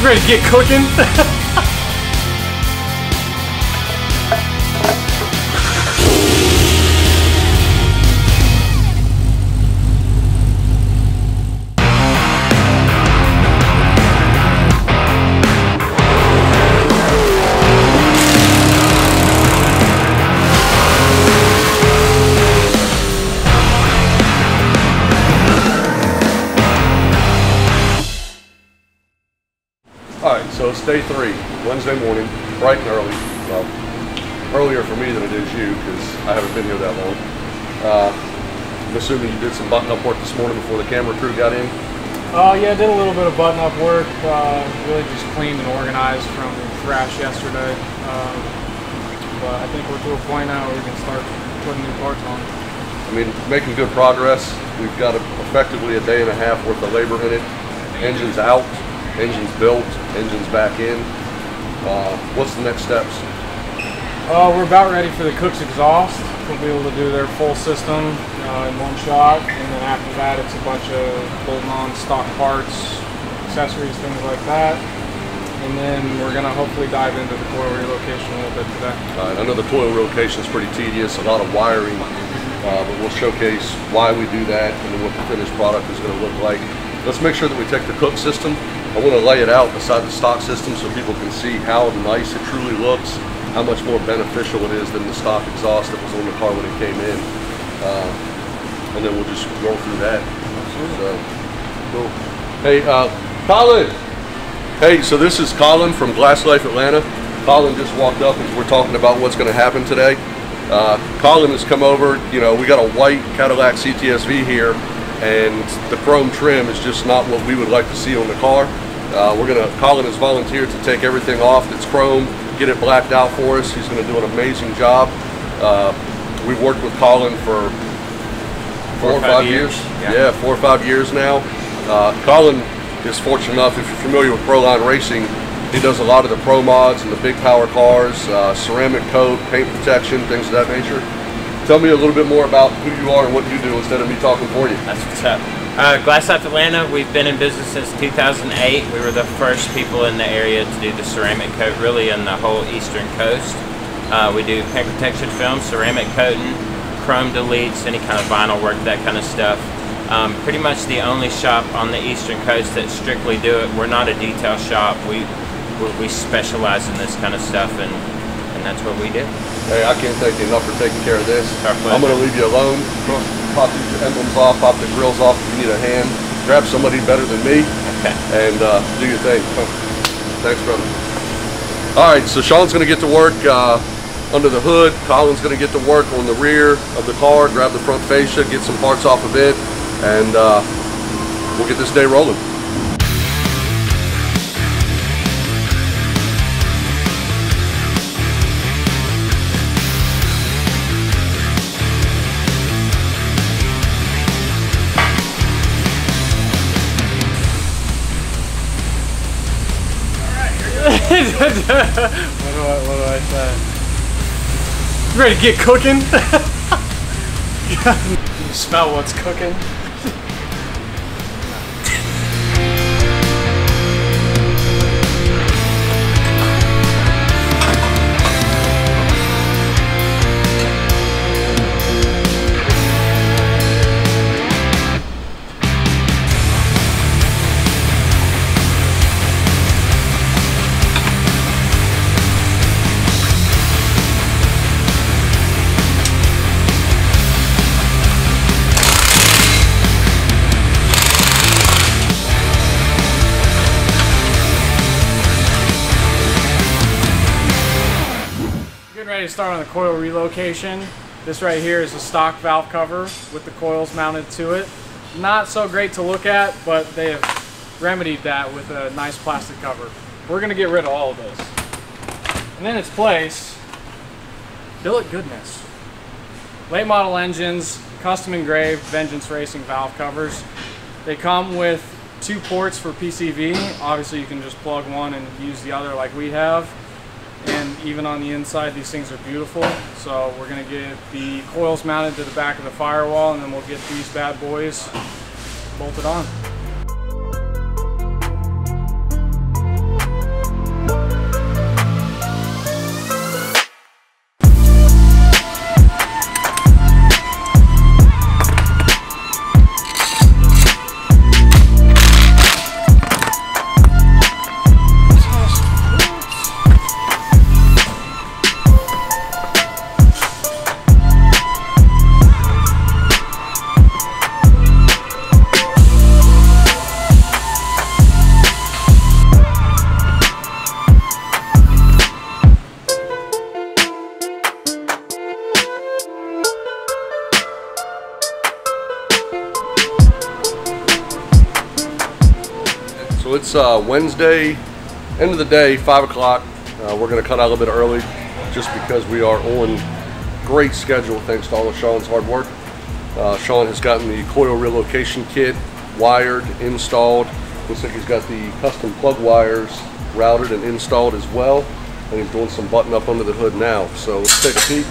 Ready to get cooking? Alright, so it's day 3, Wednesday morning, bright and early. Well, earlier for me than it is you, because I haven't been here that long. I'm assuming you did some button-up work this morning before the camera crew got in? Yeah, I did a little bit of button-up work. Really just cleaned and organized from thrash yesterday. But I think we're to a point now where we can start putting new parts on. I mean, making good progress. We've got effectively a day and a half worth of labor in it. Engine's out. Engine's built, engine's back in. What's the next steps? We're about ready for the cook's exhaust. We'll be able to do their full system in one shot, and then after that it's a bunch of bolting on stock parts, accessories, things like that. And then we're going to hopefully dive into the coil relocation a little bit today. I know the coil relocation is pretty tedious, a lot of wiring, but we'll showcase why we do that and then what the finished product is going to look like. Let's make sure that we take the cook system. I want to lay it out beside the stock system so people can see how nice it truly looks, how much more beneficial it is than the stock exhaust that was on the car when it came in. And then we'll just roll through that. So, cool. Hey, Colin! Hey, so this is Colin from Glass Life Atlanta. Colin just walked up and we're talking about what's going to happen today. Colin has come over, you know, we got a white Cadillac CTS-V here, and the chrome trim is just not what we would like to see on the car. Colin has volunteered to take everything off that's chrome, get it blacked out for us. He's going to do an amazing job. We've worked with Colin for 4 or 5 years. Yeah, 4 or 5 years now. Colin is fortunate enough, if you're familiar with Proline Racing, he does a lot of the pro mods and the big power cars, ceramic coat, paint protection, things of that nature. Tell me a little bit more about who you are and what you do instead of me talking for you. That's what's up. Glass Life Atlanta, we've been in business since 2008. We were the first people in the area to do the ceramic coat, really in the whole eastern coast. We do paint protection film, ceramic coating, chrome deletes, any kind of vinyl work, that kind of stuff. Pretty much the only shop on the eastern coast that strictly do it. We're not a detail shop. We specialize in this kind of stuff, and that's what we do. Hey, I can't thank you enough for taking care of this. Our pleasure. I'm going to leave you alone. Pop these emblems off, pop the grills off if you need a hand. Grab somebody better than me, and do your thing. Thanks, brother. All right, so Sean's going to get to work under the hood. Colin's going to get to work on the rear of the car, grab the front fascia, get some parts off of it, and we'll get this day rolling. What do I say? Ready to get cooking? You smell what's cooking? Ready to start on the coil relocation. This right here is a stock valve cover with the coils mounted to it. Not so great to look at, but they have remedied that with a nice plastic cover. We're going to get rid of all of this. And in its place, billet goodness. Late model engines, custom engraved Vengeance Racing valve covers. They come with 2 ports for PCV. Obviously you can just plug one and use the other like we have. And even on the inside, these things are beautiful. So we're going to get the coils mounted to the back of the firewall, and then we'll get these bad boys bolted on. So it's Wednesday, end of the day, 5 o'clock. We're going to cut out a little bit early just because we are on great schedule thanks to all of Sean's hard work. Sean has gotten the coil relocation kit wired, installed. Looks like he's got the custom plug wires routed and installed as well. And he's doing some button up under the hood now. So let's take a peek.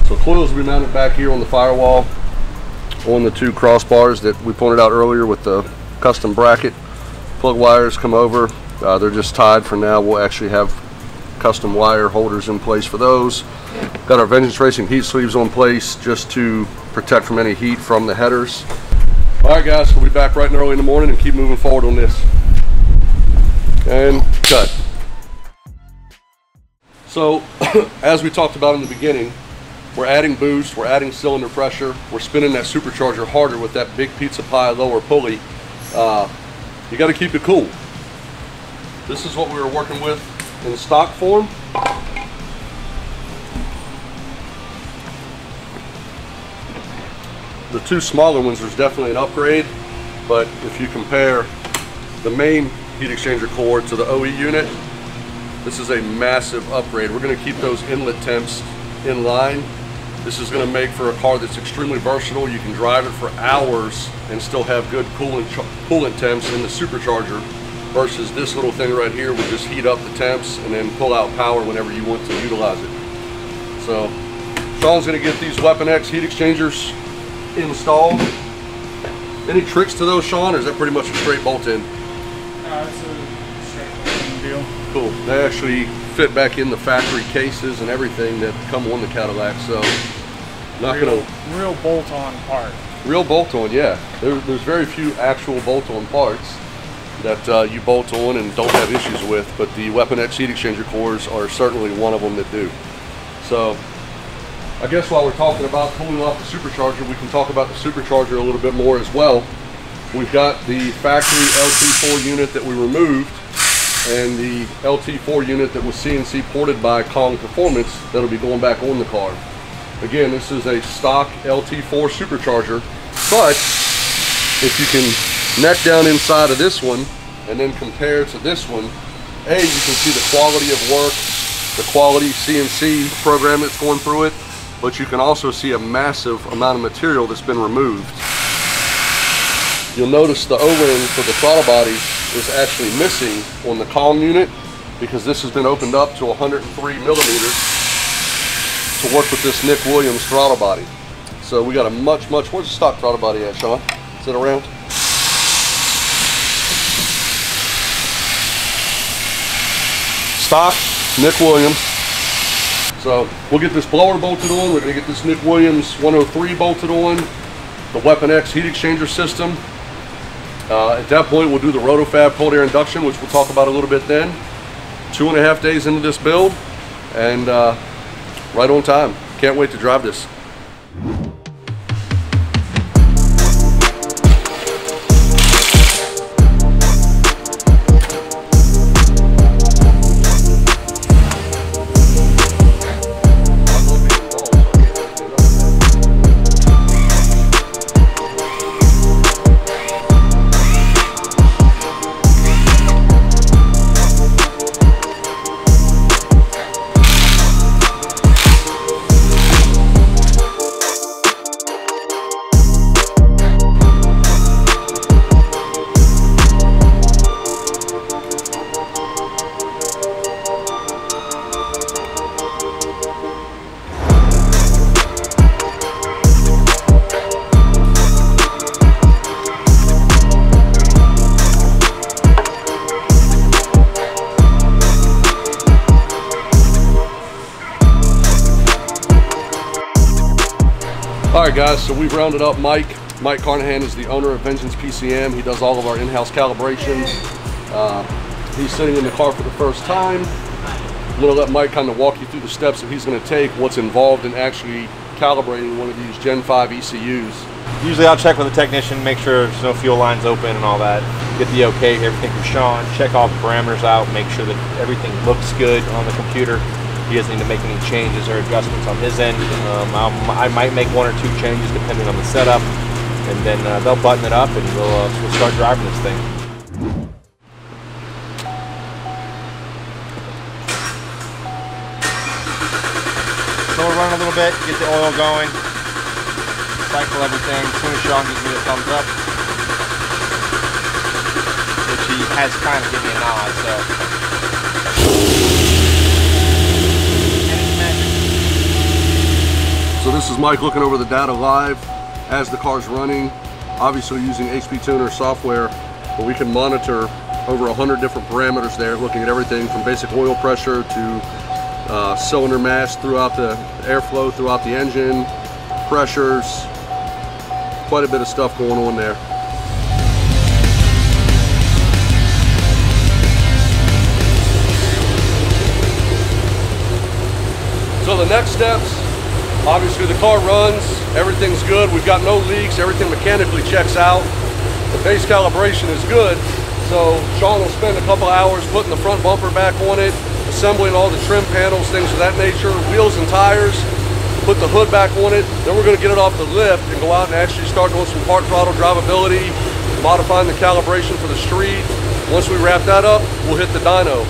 So coils will be mounted back here on the firewall on the two crossbars that we pointed out earlier with the custom bracket. Plug wires come over. They're just tied for now. We'll actually have custom wire holders in place for those. Got our Vengeance Racing heat sleeves on place just to protect from any heat from the headers. All right, guys, we'll be back bright and early in the morning and keep moving forward on this. And cut. So, as we talked about in the beginning, we're adding boost, we're adding cylinder pressure, we're spinning that supercharger harder with that big pizza pie lower pulley. You got to keep it cool. This is what we were working with in stock form. The two smaller ones, there's definitely an upgrade, but if you compare the main heat exchanger core to the OE unit, this is a massive upgrade. We're going to keep those inlet temps in line. This is going to make for a car that's extremely versatile. You can drive it for hours and still have good coolant temps in the supercharger versus this little thing right here will just heat up the temps and then pull out power whenever you want to utilize it. So Sean's going to get these Weapon X heat exchangers installed. Any tricks to those, Sean, or is that pretty much a straight bolt in? No, it's a straight bolt in deal. Cool. They actually fit back in the factory cases and everything that come on the Cadillac, so not real bolt-on part. Real bolt-on, yeah. There's very few actual bolt-on parts that you bolt on and don't have issues with, but the Weapon X heat exchanger cores are certainly one of them that do. So I guess while we're talking about cooling off the supercharger, we can talk about the supercharger a little bit more as well. We've got the factory LT4 unit that we removed and the LT4 unit that was CNC ported by Kong Performance that'll be going back on the car. Again, this is a stock LT4 supercharger, but if you can neck down inside of this one and then compare to this one, you can see the quality of work, the quality CNC program that's going through it, but you can also see a massive amount of material that's been removed. You'll notice the O-ring for the throttle body is actually missing on the Kong unit because this has been opened up to 103 millimeters to work with this Nick Williams throttle body. So we got a much, where's the stock throttle body at, Sean? Is it around? Stock Nick Williams. So we'll get this blower bolted on. We're going to get this Nick Williams 103 bolted on. The Weapon X heat exchanger system. At that point, we'll do the Rotofab cold air induction, which we'll talk about a little bit then. 2.5 days into this build, and right on time. Can't wait to drive this. Alright guys, so we've rounded up Mike. Mike Carnahan is the owner of Vengeance PCM. He does all of our in-house calibrations. He's sitting in the car for the first time. I'm going to let Mike kind of walk you through the steps that he's going to take, what's involved in actually calibrating one of these Gen 5 ECUs. Usually I'll check with the technician, make sure there's no fuel lines open and all that. Get the okay, everything from Sean, check all the parameters out, make sure that everything looks good on the computer. He doesn't need to make any changes or adjustments on his end. I might make 1 or 2 changes depending on the setup, and then they'll button it up and we'll start driving this thing. So we'll run a little bit, get the oil going, cycle everything. As soon as Sean gives me a thumbs up, which he has kind of given me a nod, so. So this is Mike looking over the data live as the car's running, obviously using HP Tuner software, but we can monitor over 100 different parameters there, looking at everything from basic oil pressure to cylinder mass throughout the airflow throughout the engine, pressures, quite a bit of stuff going on there. So the next steps, obviously the car runs, everything's good, we've got no leaks, everything mechanically checks out. The base calibration is good, so Sean will spend a couple hours putting the front bumper back on it, assembling all the trim panels, things of that nature, wheels and tires, put the hood back on it, then we're going to get it off the lift and go out and actually start doing some park throttle drivability, modifying the calibration for the street. Once we wrap that up, we'll hit the dyno.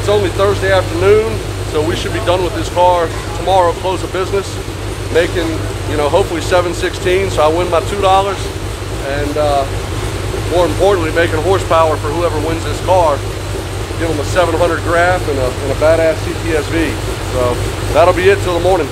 It's only Thursday afternoon, so we should be done with this car tomorrow, close of business, making, you know, hopefully 716, so I win my $2, and more importantly, making horsepower for whoever wins this car. Give them a 700 graph and a badass CTS-V. So that'll be it till the morning.